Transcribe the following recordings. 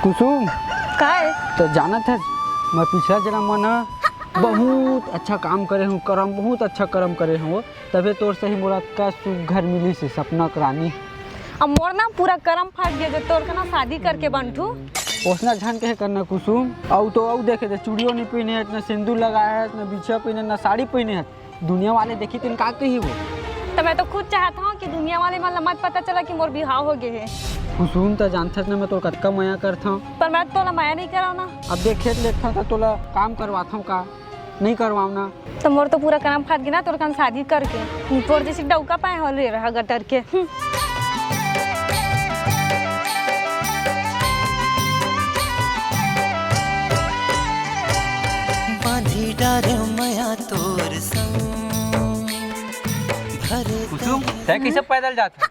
कुसुम काय तो जानत है मैं पिछला जन्म में ना बहुत अच्छा काम करे हूँ, कर्म बहुत अच्छा कर्म करे हूँ, तबे तोर से ही मोरा का सुघर मिली से सपना करानी। अब मोर ना पूरा करम फट गया जो तोर के ना शादी करके बनठू। ओसना झन के करना कुसुम। औ तो औ देखे थे चूड़ियों नहीं पहने है, न सिंदूर लगाया है, न बिछिया पहने, न साड़ी पहने है। दुनिया वाले देखी तीन का कही वो। तो मैं तो खुद चाहता हूँ कि दुनिया वाले मतलब मत पता चला कि मोर बिहाव हो गए है। कुसुम तो जानता ना मैं तो कतका माया करता हूँ, पर मैं तो माया नहीं कराऊ ना। अब देख खेत लेता था तोला काम करवाता हूँ का नहीं करवाऊ ना। तो मोर तो पूरा करम फट गया ना तोर कन शादी करके। निपोर जैसे डौका पाए हो ले रहा गटर के। बांधी डार माया तोर संग भरे कुसुम तय कैसे पैदल जाता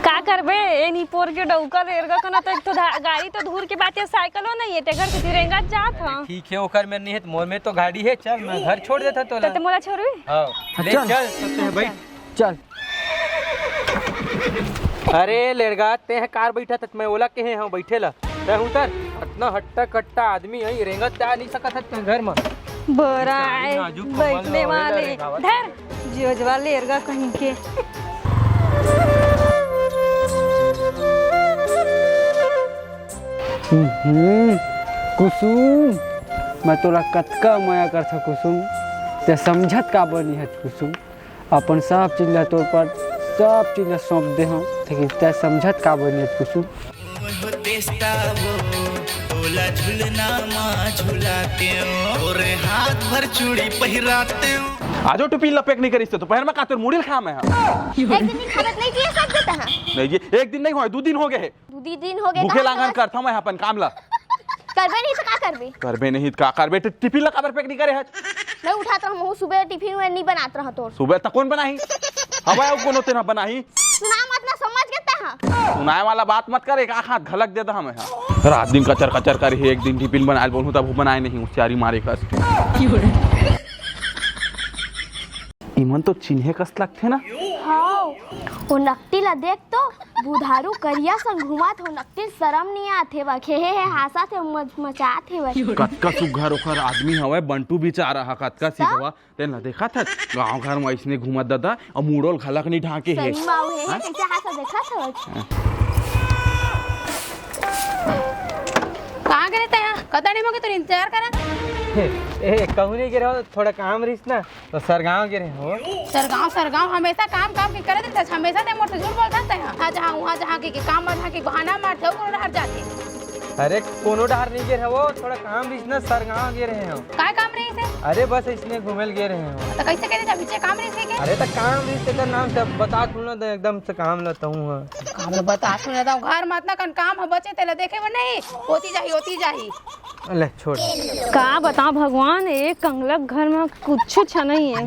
का करबे ए निपोर के डौका रेरगा कना तो एक तो गाड़ी तो दूर के बात है, साइकिलो नहीं है, टेकर से तिरंगा जात हां। ठीक है ओकर में नहीं है, मोर में तो गाड़ी है। चल मैं घर छोड़ देता तोला। तो मोला छोड़बी? हां ले चल। चल सोते हैं भाई। चल अरे लेड़गा ते है कार बैठा तक मैं ओला के हैं बैठे ला ते उतर। इतना हट्टा कट्टा आदमी है रेंगत जा नहीं सकत है घर में। बड़ा नाजुक कमल बैठने होवे वाले लड़ेगा बस। धर जोजवा लेरगा कहीं के। कुसुम मैं तोरा कतका माया करता कुसुम, ते समझत का बनी है कुसुम। अपन सब चीज ला तोर पर सब चीज ला सौंप दे हूँ, लेकिन ते समझत का बनी है कुसुम। तोला झुलना माँ झुलाते हो और हाथ भर चूड़ी पहिराते हो। आजो टुपी लपेक नहीं करिस तो पहर में कातर मुड़िल खा मैं एक दिन खावत नहीं किए सब देता है। नहीं जी एक दिन नहीं होय 2 दिन हो गए है। 2 दिन हो गए। भूखे लागन करता मैं अपन काम ला करबे नहीं तो का करबे? करबे नहीं का करबे तो टिफिन ला काबर पैक नहीं करे है। मैं उठाता हूँ सुबह टिफिन में नहीं बनाता रहा तोर। सुबह तक कौन बनाई हवा कोनो तेना बनाई सुना मत ना समझ गेता है। सुनाए वाला बात मत करे का हाथ घलक दे दा हमें। रात दिन कचर कचर करे एक दिन टिफिन बनाए बोलूं तब बनाए नहीं होशियारी मारे कस। इमन तो चिन्हे कस लगथे ना। हाँ वो नकटी ला देख तो बुधारू करिया संग घुमात हो, नकटी शर्म नहीं आथे बखे है हासा थे मचात है बे। कतका सुघर ओकर आदमी हवे बंटू बेचारा हा कतका सीधवा तेन ला देखा था गांव घर में ऐसने घुमत दादा और मुड़ोल खलक नहीं ढाके है। सही माऊ है कैसे हासा देखा था। कहाँ गए थे यहाँ कतड़ी में तो इंतजार करा। ए कहूं नहीं गिरे हो थोड़ा काम रिस ना तो सरगांव गिरे हो। सरगांव हमेशा काम काम के करे देते हमेशा ते मोटे झूठ बोलता है। हाँ जहाँ वहाँ जहाँ के काम जहाँ के बहाना मारते हो कोनो डर जाते। अरे कोनो डर नहीं गिरे हो, थोड़ा काम रिस ना सरगांव गिरे हो। काय काम रही से? अरे बस इसने घूमेल गिरे हो। तो कैसे कहते पीछे काम रही से के? अरे तो काम रिस तेरा नाम सब बता तू ना तो एकदम से काम लेता हूँ। काम बता सुने तो घर मत ना कन काम बचे तेला देखे वो नहीं होती जाही। ले छोड़। का बता भगवान एक कंगलक घर में कुछ छ नहीं है,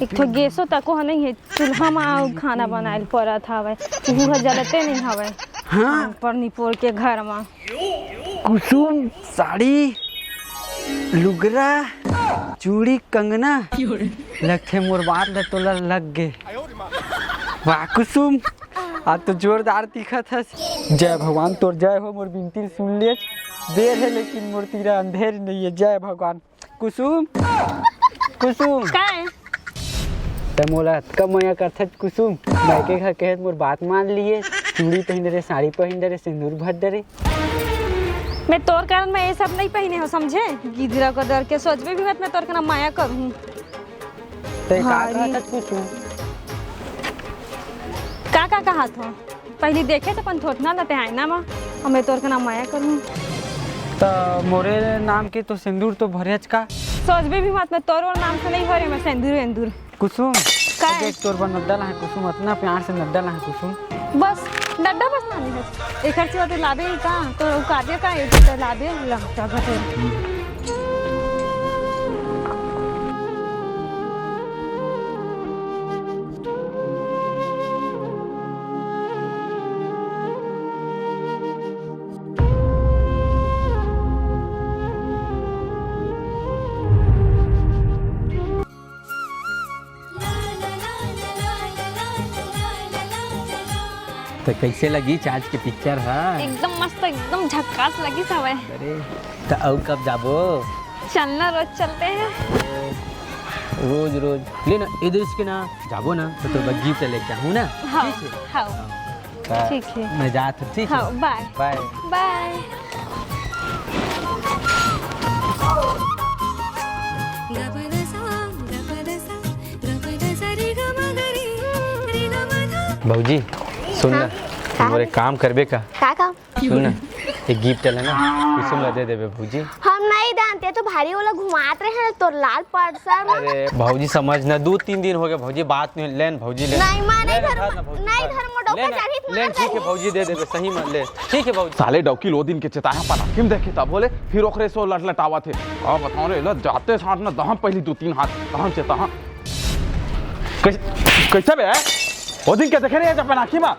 एक तो गैसो तको नहीं है, चूल्हा में खाना बनाए पड़त हवे, चूल्हा जलते नहीं हवे। हाँ पर निपोर के घर में कुसुम साड़ी लुगरा चूड़ी कंगना लगथे मोर बात ले तोला लग गे। वाह कुसुम आज तो जोरदार दिखत है। जय भगवान तोर जय हो, मोर बिनती सुन ले। देर है लेकिन मोर तीरा अंधेर नहीं है। जय भगवान। कुसुम कुसुम काय ते मोला कब माया करथत कुसुम। मायके घर कहे मोर बात मान लिए, चूड़ी पहन रे साड़ी पहन रे सिंदूर भर दे रे। मैं तोर कारण मैं ये सब नहीं पहने हो समझे। गिदरा को डर के सोचबे भी मत मैं तोर के ना माया करूँ। ते का कहत कुसुम का कहा था पहले देखे तो अपन थोतना लते आईना में और मैं तोर के ना माया करूँ। तो मोरे नाम के तो सिंदूर तो भरेज का सोचबे भी मत मैं तोर और नाम से नहीं भरे मैं सिंदूर कुसुम। काय? देख तोर बन नड्डा है कुसुम, इतना प्यार से नड्डा है कुसुम। बस डड्डा बस ना नहीं एक खर्ची तो लादे ही का तो काजे का ये तो लादे लगता घटे। तो कैसे लगी आज के पिक्चर है? एकदम मस्त, एकदम झक्कास लगी सब है। अरे तो और कब जाबो? चलना, रोज चलते हैं। रोज रोज ले ना इधर इसके ना जाबो ना तो गिफ्ट लेके आऊँ ना। हाँ ठीक है? हाँ ठीक है। मैं जात हूँ। ठीक है, हाँ बाय बाय बाय। भाजी सुन ना, तुम्हारे काम करबे का? काम सुन ना, एक गिफ्ट लेना कुसुम ला दे देबे भौजी। हम नहीं जानते तो भारी वाला घुमात रहे हैं तो लाल पर्सन। अरे भौजी समझ ना, 2-3 दिन हो गए भौजी बात नहीं। लेन भौजी ले। नहीं मां नहीं घर ना भौजी, नहीं घर में डॉक्टर चाहिए। लेन ठीक है भौजी दे देबे, सही में ले। ठीक है भौजी। साले डौकी लो दिन के चेताया पता किम देखे तब बोले फिर ओकरे सो लटलटावा थे। अब बताओ रे ल जाते साथ ना दहम पहली 2-3 हाथ दहम चेता। हां कैसे बे वो दिन के देखे रे जब पनाखी में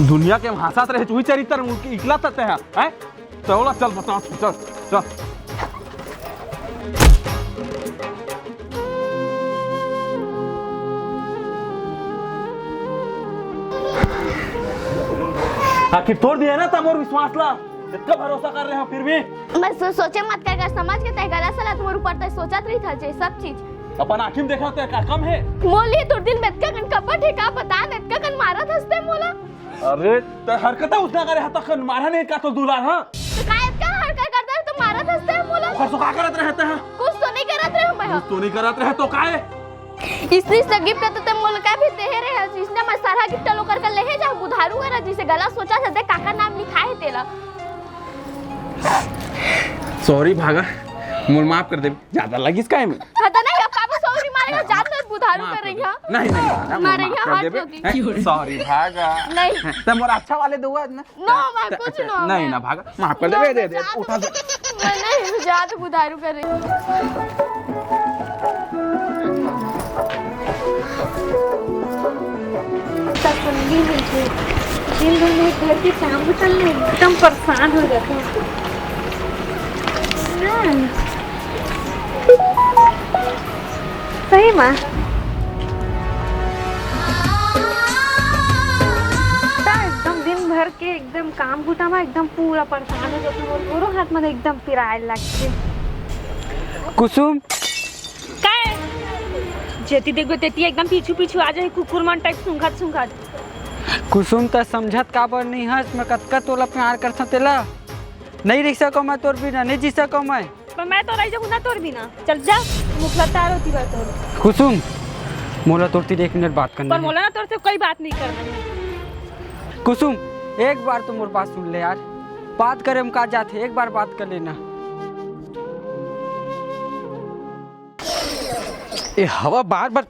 दुनिया के भाषात रहे चुही चरित्र इकला तते हैं हैं चलो चल बताओ चल चल। आखिर तोड़ दिया ना तब और विश्वास ला इतना भरोसा कर रहे हो फिर भी। मैं सोचे मत कर समझ के तय गला सला तुम्हारे ऊपर तय सोचत रही था जे सब चीज अपन आखिर देखा तो का कम है। मोली तो दिल में कन कपट है का बता दे कन मारा हंसते मोला। अरे तो हरकत उसना करे हता कन मारा नहीं का तो दूल्हा हां शिकायत का हरकत करता है तो मारा हंसते मोला। ओकर सो का करत रहते हैं? कुछ तो नहीं करत रहे मैं। तो नहीं करत रहे तो काहे? इसलिए से गिफ्ट तो मोल का भी दे रहे हैं इसने मैं सारा गिफ्ट लो कर ले जा बुधारू है जिसे गला सोचा से देख काका नाम लिखा है तेरा। सॉरी भागा मोर माफ कर दे ज्यादा लगिस काहे में। हता नहीं अब काबू सॉरी मारेगा जान में बुधारू कर रही है। नहीं नहीं मारेगा हाथ होगी। सॉरी भागा नहीं तो मोर अच्छा वाले दुआ ना। नो मैं कुछ नो नहीं ना भागा माफ कर दे दे उठा दे। मैं नहीं जात बुधारू कर रही तसल्ली मिलती है। दिन भर में घर के काम चलने एकदम परेशान हो जाते हैं। सही माँ एकदम दिन भर के एकदम काम बुता में एकदम पूरा परेशान हो जाते हैं। दोनों हाथ में एकदम पिराए लगते। कुसुम काय जेती देखो तेती एकदम पीछू पीछू आ जाए कुकुर मन टाइप सुंघत सुंघत। कुसुम तो समझत काबर नहीं हस मैं कतका तोला प्यार करता तेला नहीं रह सको मैं तोर बिना नहीं जी सको मैं। पर मैं तो रह जाऊँ ना तोर बिना। चल जा मुखला तार होती बात हो। कुसुम मोला तोर तीर 1 मिनट बात करनी पर है। मोला ना तोर से कोई बात नहीं करना है। कुसुम एक बार तो मोर बात सुन ले यार बात करे हम का जाते एक बार बात कर लेना। ए हवा बार बार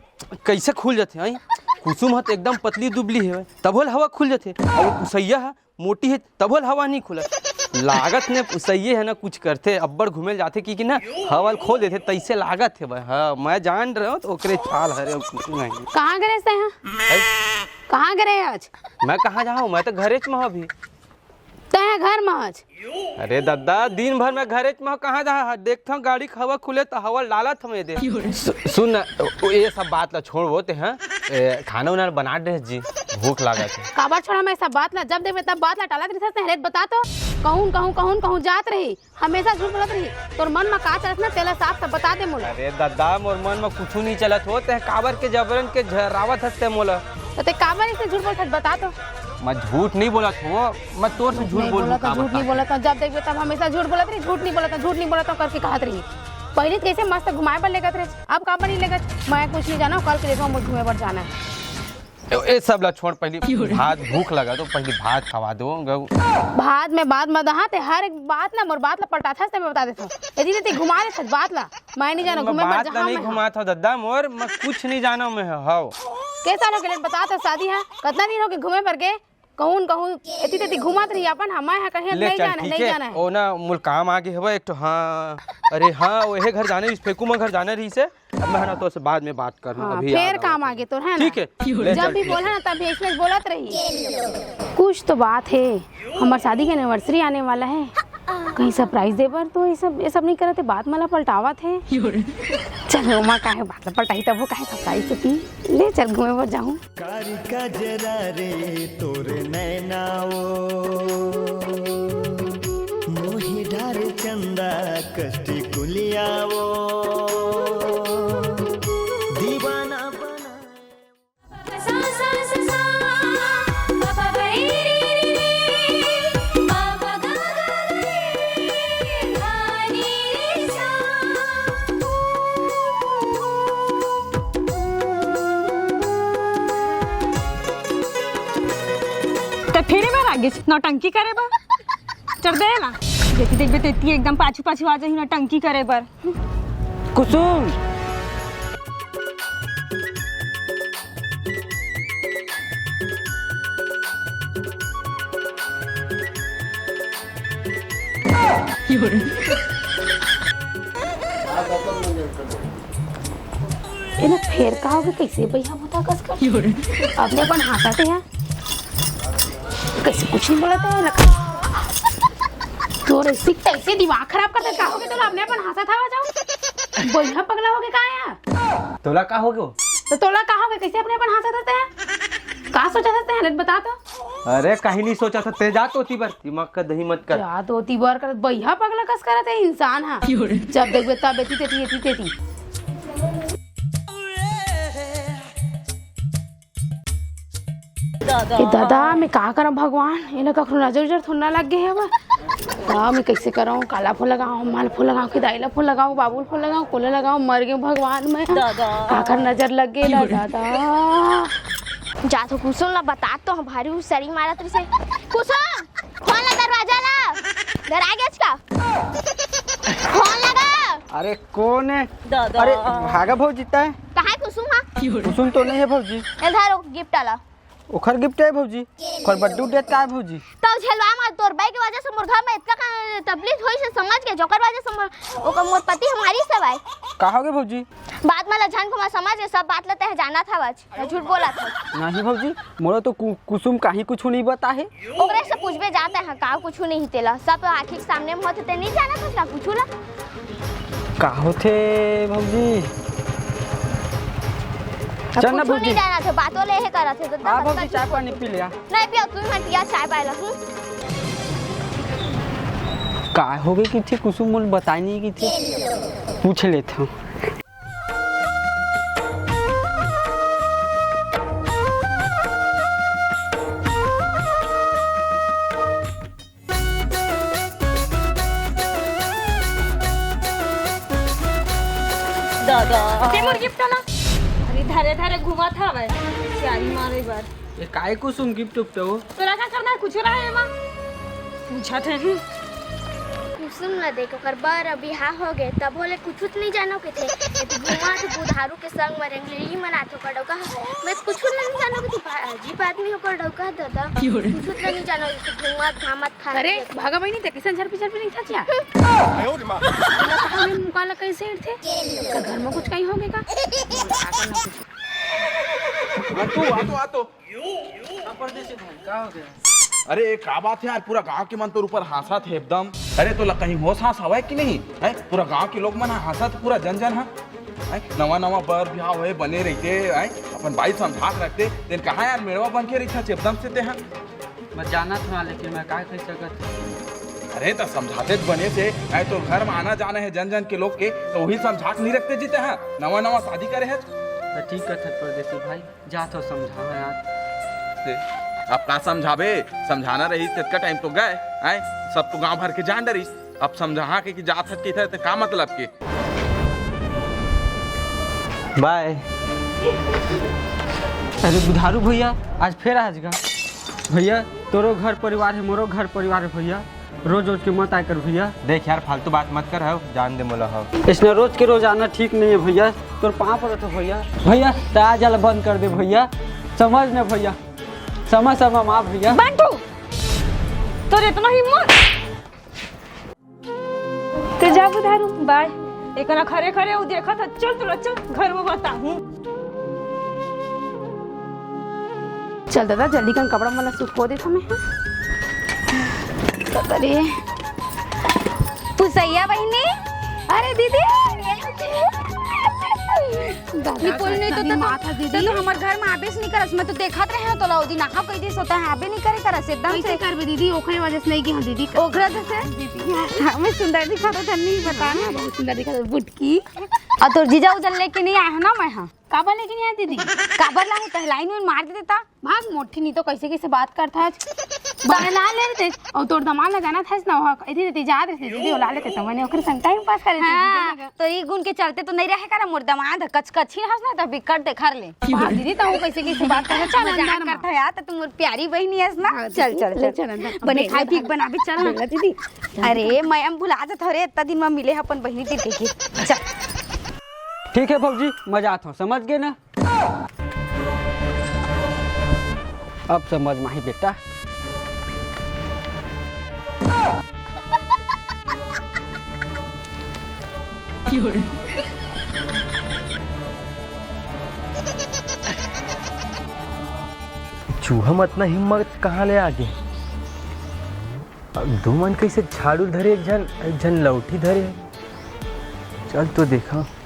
कैसे खुल जाते हैं? कुसुम हत एकदम पतली दुबली है तब हवा खुल जाते और उसैया है मोटी है तब हवा नहीं खुला। लागत ने उसैये है ना कुछ करते अब्बड़ घूमे जाते कि ना हवा खोल देते तैसे लागत है भाई। हाँ मैं जान रहा हूँ तो ओकरे चाल हरे कुछ नहीं। कहाँ गए से हैं? कहाँ गए आज? मैं कहाँ जाऊँ मैं तो घरे च में अभी। तय घर में आज? अरे दादा दिन भर मैं घरे में कहाँ जा देखता हूँ गाड़ी हवा खुले तो हवा डालत हमें दे। सुन ये सब बात ला छोड़ बोते हैं खाना उना बना दे जी भूख लागत है। काबर छोड़ा मैं सब बात ला जब देखे तब बात ला टालत रही है। बता तो कहूँ जात रही हमेशा झूठ बोलत रही तोर मन में का चलत ना तेला साफ सब बता दे मोला। अरे दादा मोर मन में कुछ नहीं चलत होते काबर के जबरन के झरावत हस्ते मोला तो ते काबर इसे झूठ बोलत बता तो। मैं झूठ नहीं बोला था मैं तोर से झूठ बोलूं का झूठ नहीं बोला था जब देखबे तब हमेशा झूठ बोलत रही झूठ नहीं बोला था करके कहत रही। पहले कैसे मस्त घुमाए पर लेगत रहे अब काबर नहीं लेगत। मैं कुछ नहीं जाना कल के देखो मुझे घूमे पर जाना है। ये सब ला छोड़ पहले भात भूख लगा तो पहले भात खवा दो। भात में बात मत हाते हर एक बात ना मोर बात ला पटाथा से मैं बता देता हूं यदि ते घुमा दे बात ला मैं नहीं जाना घूमे पर जहां नहीं घुमा था दादा मोर मैं कुछ नहीं जाना मैं हां कैसा लोग के बता तो शादी है कितना दिन हो के घूमे पर के कहूँ एती तेती घुमात रही अपन हमारे यहाँ कहीं नहीं जाना है। ओ ना मुल काम आगे है एक तो। हाँ अरे हाँ वही घर जाने फेंकू में घर जाने रही से अब मैं ना तो से बाद में बात करना। हाँ, अभी फिर काम आगे तो है ठीक है जब भी बोला ना तभी इसमें बोलत रही। कुछ तो बात है हमारी शादी की एनिवर्सरी आने वाला है कहीं सरप्राइज दे बर तो ये सब नहीं करते, बात मला पलटावा थे। चल ओमा काहे बात पलटाई तब वो काहे सरप्राइज देती, ले चल घूमे बर जाऊं। कारी का जरा रे तोरे नैनाओ मोहि ढार चंदा कष्टी कुलियाओ दीवाना बना। तो फिर बार आगे नौटंकी करे बर चढ़ दे ना, देखी देख बेती एकदम पाछू पाछू आ जाही नौटंकी करे बर। कुसुम ये ना फेर का होगे कैसे भैया बता कस कर अपने अपन हंसाते हैं, कैसे कुछ नहीं बोलते हैं लगा तो ऐसे कैसे दिमाग खराब करते का होगे, तो अपने अपन हंसा था जाओ भैया पगला होगे का यार, तोला का हो गयो? तो तोला का होगे कैसे अपने अपन हंसा देते हैं, का सोचा सकते हैं बता तो। अरे कहीं नहीं सोचा था, तेजा तो होती बर, दिमाग का दही मत कर। क्या तो होती बार कर भैया पगला कस करते हैं इंसान है, जब देख बेटा बेटी तेती तेती दादा मैं का करम भगवान, इन्हें कखनो नजर उजर थोड़ा लग गए है हाँ मैं कैसे कराऊँ, काला फूल लगाऊँ, माल फूल लगाऊँ, खिदाइला फूल लगाऊँ, बाबुल फूल लगाऊँ, कोले लगाऊँ, मर गए भगवान में काकर नजर लग गए दादा। जा तो कुसुम ला बता तो हम भारी सरी मारा तेरे से। कुसुम खोल ला दरवाजा ला, डर आ गया इसका, खोल लगा। अरे कौन है? अरे भागा भौजी है कहाँ है कुसुम? हाँ कुसुम तो नहीं है भौजी, इधर गिफ्ट आला ओखर गिफ्ट है भौजी, ओखर बड्डू डेट का है भौजी। तो झलवा मत, तोर बाई की वजह से मोर घर में इतना तकलीफ होई से समझ के, जोकर वजह से मोर पति हमारी सब आए। का होगे भौजी? बात मला जान को मैं समझ के सब बात लेते हैं, जाना था बच झूठ बोला था। नहीं भौजी मोरो तो कुसुम काहे कुछ नहीं बता है, ओकरे से पूछबे जाते हैं का कुछ नहीं तेला, सब आखिर सामने में होते ते नहीं जाना था कुछ ला का होते भौजी? चल ना कुछ भौजी, नहीं जाना था, बातों ले हे करा थे तो हाँ भौजी चाय पानी पी लिया। नहीं पियो तू मत पिया चाय पाला। का हो गई कि थी कुसुम मुझे बताई नहीं की थी, पूछ लेता हूँ। ते मोर गिफ्ट आला, अरे धरे धरे घुमा था भाई सारी मारे बार। ये काय कुसुम गिफ्ट उफ्ट हो? तोरा का करना है कुछ रहा है मां पूछा थे। कुसुम ला देखो कर बार बिहार हो गए तब बोले कुछ नहीं जानो के थे, तो घुमा तो बुधारू के संग में रंगली मना तो कर डौका, मैं कुछ नहीं जानो के थी अजीब आदमी हो कर डौका दादा, कुछ नहीं जानो कि घुमा घामत खा। अरे भागा भाई नहीं थे किसान झरपी नहीं था क्या, हमें मुकाला कैसे थे का घर में कुछ कहीं होगे का आ तो का हो गया? अरे का बात है यार, पूरा गांव के मन तो ऊपर हंसा थे एकदम। अरे तो कहीं होश हंस हवा कि नहीं है, पूरा गांव के लोग मन हंसा तो पूरा जन जन है, नवा नवा बर बिहाव हुए बने रहते है, अपन भाई समझा रखते दिन कहाँ यार मेड़वा बन के रही एकदम से ते हैं। मैं जाना था लेकिन मैं का कह सकत। अरे तो समझाते बने से ऐ तो घर में आना जाना है जन जन के लोग के, तो वही समझा नहीं रखते जीते हैं, नवा नवा शादी करे है। ठीक है परदेसी भाई, जा तो समझा यार। अब का समझावे, समझाना रही तितका टाइम तो गए आए, सब तो गांव भर के जान डरी, अब समझा के कि जात हट के थे तो का मतलब के। बाय। अरे बुधारू भैया आज फिर आज गा भैया, तोरो घर परिवार है मोरो घर परिवार है भैया, रोज रोज के मत आए कर भैया। देख यार फालतू बात मत कर, हो जान दे मोला हो इसने रोज के रोज आना ठीक नहीं है भैया, तोर पाँव पड़े तो भैया। भैया ताज वाला बंद कर दे भैया, समझ न भैया, समझ माँ भैया। बंटू तो इतना हिम्मत तो जा बुधारू बाय, एक ना खरे खरे वो देखा था, चल तो चल घर में बता हूँ। चल दादा जल्दी कर कपड़ा वाला सूट को दे हमें। अरे भैया बहनी, अरे दीदी नहीं तो माथा दीदी तो हमारे घर में आबेस नहीं करस। मैं तो देखत रहे तो लौ दिन नहा कई दिस होता है आबे नहीं करे करस एकदम कैसे से करबे दीदी? ओखरे वजह से नहीं की हम दीदी ओकरा से हमें सुंदर दिखा तो नहीं बता ना। बहुत सुंदर दिखा बुटकी। और तो जीजा उजल लेके नहीं आया ना मैं। हाँ काबा लेके नहीं आया दीदी? काबर ला तो लाइन में मार देता। भाग मोटी नहीं तो कैसे कैसे बात करता है। बहला ले लेते और तोर दमाल लगाना था ना वहां इधर इधर जा रहे थे दीदी ओला लेते तो मैंने ओकरे संग टाइम पास करे थे। हाँ, तो ई गुण के चलते तो नहीं रहे करा मोर दमाद कचकची हंस ना तो बिकट देखर ले। वाह दीदी तो वो कैसे कैसे बात कर चल मजाक अंदर करता है यार तो तुम मोर प्यारी बहनी हंस ना। चल चल चल चल अंदर बने खाई पी बना भी चल बोला दीदी। अरे मैं हम भुला जात हरे इतना दिन में मिले अपन बहनी दी के चल। ठीक है भौजी, मजा आता हूँ, समझ गए ना? अब समझ माही बेटा। चूहा में इतना हिम्मत कहाँ ले आगे? अब दो मन कैसे झाड़ू धरे, एक जन लौठी धरे। चल तो देखा